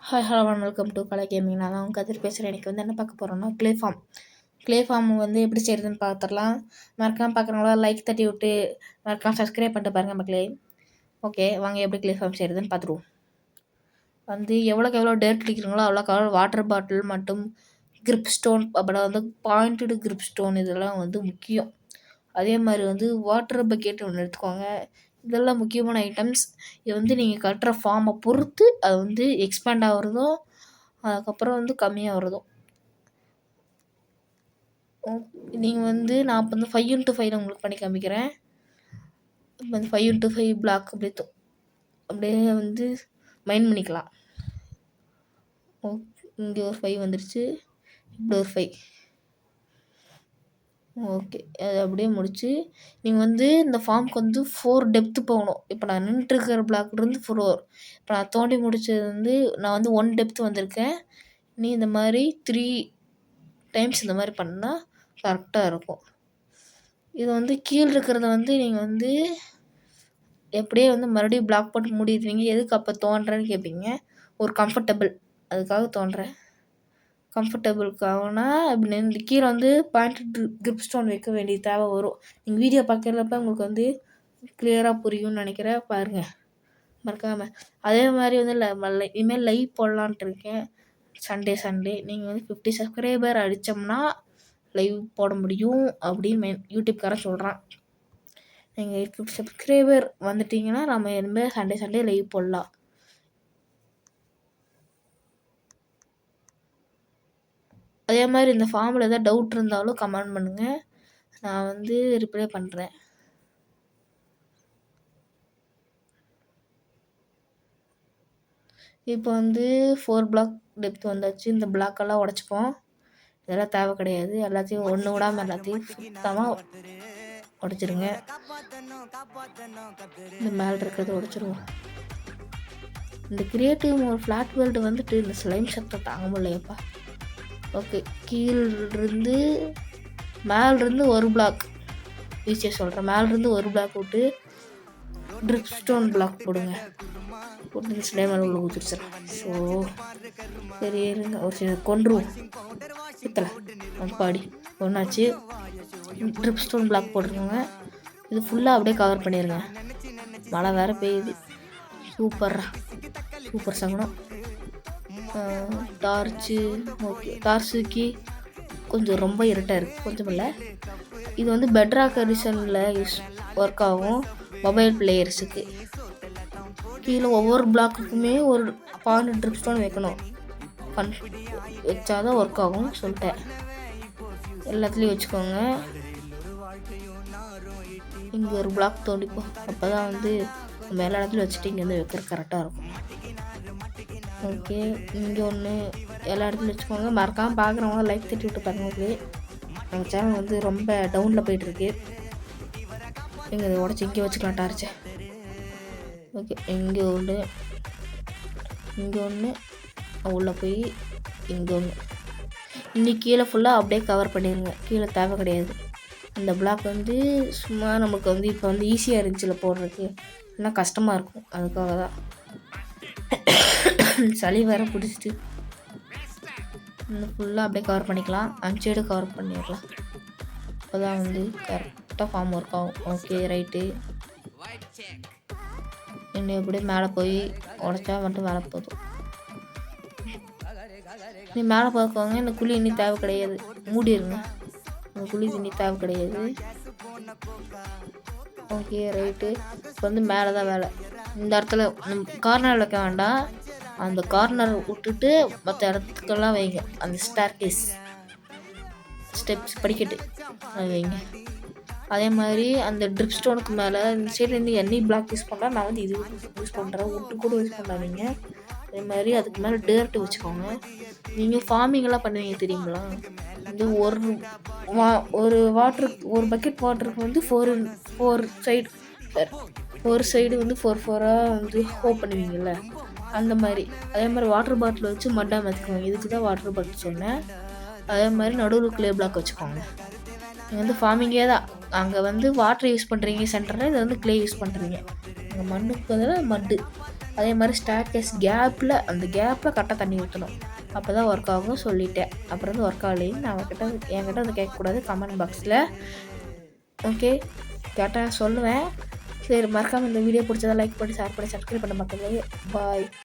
Hi hello welcome to Kalai gaming. நான் தான் கதிர் பேசுகிறேன். எனக்கு என்ன பார்க்க போகிறோன்னா க்ளே ஃபார்ம் எப்படி செய்கிறதுன்னு பார்த்துடலாம். மறக்காமல் பார்க்குறவங்களா லைக் தட்டி விட்டு மறக்காமல் சப்ஸ்கிரைப் பண்ணிட்டு பாருங்கள் மக்களே. ஓகே வாங்க எப்படி க்ளே ஃபார்ம் செய்கிறதுன்னு பார்த்துருவோம். எவ்வளோக்கு எவ்வளோ டேட் அடிக்கிறீங்களோ அவ்வளோக்கு எவ்வளோ வாட்டர் பாட்டில் மற்றும் கிரிப் ஸ்டோன், அப்புறம் பாயிண்டடு கிரிப் ஸ்டோன் இதெல்லாம் முக்கியம். அதே மாதிரி வாட்டர் பக்கெட் ஒன்று எடுத்துக்கோங்க. இதெல்லாம் முக்கியமான ஐட்டம்ஸ். இது நீங்கள் கட்டுற ஃபார்மை பொறுத்து அது எக்ஸ்பேண்ட் ஆகிறதும் அதுக்கப்புறம் கம்மியாகிறதும். நீங்கள் நான் இப்போ 5x5 உங்களுக்கு பண்ணி காமிக்கிறேன். இப்போ 5x5 பிளாக் அப்படியே மைண்ட் பண்ணிக்கலாம். இங்கே ஒரு 5 வந்துடுச்சு, இப்படி ஒரு 5. ஓகே அது அப்படியே முடிச்சு நீங்கள் இந்த ஃபார்முக்கு 4 டெப்த்து போகணும். இப்போ நான் நின்றுட்டுருக்கிற பிளாக்லேருந்து 4. இப்போ நான் தோண்டி முடிச்சது நான் 1 டெப்த்து வந்திருக்கேன். நீ இந்த மாதிரி 3 டைம்ஸ் இந்த மாதிரி பண்ணால் கரெக்டாக இருக்கும். இது கீழே இருக்கிறத நீங்கள் எப்படியே மறுபடியும் பிளாக் போட்டு மூடிடுவீங்க. எதுக்கு அப்போ தோன்றேன்னு கேட்பீங்க. ஒரு கம்ஃபர்டபுள் அதுக்காக தோன்றேன். கம்ஃபர்டபுளுக்காகனா இப்படி கீழே பாயிண்ட் கிரிப் ஸ்டோன் வைக்க வேண்டிய தேவை வரும். நீங்கள் வீடியோ பார்க்குறப்ப உங்களுக்கு கிளியராக புரியும்னு நினைக்கிறேன். பாருங்கள் மறக்காமல். அதே மாதிரி இனிமேல் லைவ் போடலான்ட்டு இருக்கேன். சண்டே நீங்கள் 50 சப்ஸ்கிரைபர் அடித்தோம்னா லைவ் போட முடியும் அப்படின்னு யூடியூப்காரன் சொல்கிறான். நீங்கள் 50 சப்ஸ்கிரைபர் வந்துட்டிங்கன்னா நம்ம இனிமேல் சண்டே லைவ் போடலாம். அதே மாதிரி இந்த ஃபார்மில் எதாவது டவுட் இருந்தாலும் கமெண்ட் பண்ணுங்கள், நான் ரிப்ளை பண்ணுறேன். இப்போ 4 பிளாக் டெப்த் வந்தாச்சு. இந்த பிளாக்கெல்லாம் உடச்சிப்போம். இதெல்லாம் தேவை கிடையாது. எல்லாத்தையும் ஒன்று விடாமல் எல்லாத்தையும் சுத்தமாக உடச்சிருங்க. இந்த மேலே இருக்கிறத உடச்சிருவோம். இந்த கிரியேட்டிவ் ஒரு ஃப்ளாட் வேர்ல்டு இந்த ஸ்லைம் சத்தம் தாங்க முடியலையப்பா. ஓகே கீழிருந்து மேலிருந்து ஒரு பிளாக் ஈஸியாக சொல்கிறேன். மேலிருந்து ஒரு பிளாக் விட்டு ட்ரிப் ஸ்டோன் பிளாக் போடுங்க. போட்டு ஸ்லைம் மேலே உள்ள ஊற்றிடுச்சிடும். ஸோ சரி இருங்க ஒரு சில கொண்டுருவோம். சுத்தலை பாடி ஒன்றாச்சு. ட்ரிப் ஸ்டோன் பிளாக் போட்டுருக்கோங்க. இது ஃபுல்லாக அப்படியே கவர் பண்ணிடுங்க. மழை வேறு பெய்யுது. சூப்பர் சகனம். டார்ச்சுக்கு கொஞ்சம் ரொம்ப இருட்டாக இருக்குது. கொஞ்சம் இல்லை. இது பெட்ராக் எடிஷனில் ஒர்க் ஆகும் மொபைல் பிளேயர்ஸுக்கு. கீழே ஒவ்வொரு பிளாக்குக்குமே ஒரு பாயிண்ட் ட்ரிப் ஸ்டோன் வைக்கணும். வச்சாதான் ஒர்க் ஆகும் சொல்லிட்டேன். எல்லாத்துலேயும் வச்சுக்கோங்க. இங்கே ஒரு பிளாக் தோண்டிப்போம். அப்போ தான் நம்ம எல்லா இடத்துலையும் வச்சுட்டு இங்கே வைக்கிற கரெக்டாக இருக்கும். ஓகே இங்கே ஒன்று எல்லா இடத்துலையும் வச்சுக்கோங்க. மறக்காமல் பார்க்குறவங்க லைக் தட்டி விட்டு பாருங்க. நம்ம சேனல் ரொம்ப டவுனில் போயிட்டுருக்கு. இங்கே இதை உடச்சி இங்கே வச்சுக்கலாம் டார்ச்சை. ஓகே இங்கே ஒன்று உள்ளே போய் இங்கே ஒன்று. இன்னைக்கு கீழே ஃபுல்லாக அப்படியே கவர் பண்ணிடுங்க. கீழே தேவை கிடையாது. இந்த பிளாக் சும்மா நமக்கு இப்போ ஈஸியாக இருந்துச்சுல போடுறதுக்கு, இல்லைன்னா கஷ்டமாக இருக்கும். அதுக்காக தான். சளி வேறு பிடிச்சிட்டு இன்னும் ஃபுல்லாக அப்படியே கவர் பண்ணிக்கலாம். அஞ்சைடு கவர் பண்ணிடலாம். அப்போ தான் கரெக்டாக ஃபார்ம் ஒர்க் ஆகும். Okay right. இன்னும் எப்படியே மேலே போய் உடச்சா மட்டும் மேலே போதும். நீ மேலே பார்க்கோங்க. இந்த குழி இன்னி தேவை கிடையாது, மூடிடுங்க. இந்த குழி இன்னி தேவை கிடையாது. Okay right. இப்போ மேலே தான் வேலை. இந்த இடத்துல கார்னர் வைக்க வேண்டாம். அந்த கார்னர் விட்டுட்டு மற்ற இடத்துக்கெல்லாம் வைங்க. அந்த ஸ்டெப்ஸ் படிக்கட்டு அது வைங்க. அதே மாதிரி அந்த ட்ரிப் ஸ்டோனுக்கு மேலே இந்த சைடு எண்ணெய் பிளாக் யூஸ் பண்ணால் நான் இது யூஸ் பண்ணுறேன். விட்டு கூட யூஸ் பண்ணாதீங்க. அதே மாதிரி அதுக்கு மேலே டேர்ட்டு வச்சுக்கோங்க. நீங்கள் ஃபார்மிங்கெல்லாம் பண்ணுவீங்க தெரியுங்களா? ஒரு பக்கெட் வாட்டருக்கு 4 சைடு ஒரு சைடு 4 ஹோப் பண்ணுவீங்கள்ல, அந்த மாதிரி. அதே மாதிரி வாட்டர் பாட்டில் வச்சு மட்டாக வச்சுக்கோங்க. இதுக்கு தான் வாட்டர் பாட்டில் சொன்னேன். அதே மாதிரி நடுவில் க்ளே பிளாக் வச்சுக்கோங்க. நீங்கள் ஃபார்மிங்கே தான். அங்கே வாட்டர் யூஸ் பண்ணுறீங்க சென்டரில், இது க்ளே யூஸ் பண்ணுறீங்க. அங்கே மண்ணுக்கு பதிலாக மட்டு. அதே மாதிரி ஸ்டேர்கேஸ் கேப்பில் அந்த கேப்பில் கரெக்டாக தண்ணி ஊற்றணும். அப்போ தான் ஒர்க் ஆகும் சொல்லிட்டேன். அப்புறம் வந்து ஒர்க் ஆகலைன்னு நான் என்கிட்ட வந்து கேட்கக்கூடாது கமெண்ட் பாக்ஸில். ஓகே, கேட்டால் சொல்லுவேன். சரி, மறக்காமல் இந்த வீடியோ பிடிச்சதா லைக் பண்ணி ஷேர் பண்ணி சப்ஸ்கிரைப் பண்ண மக்களே. பாய்.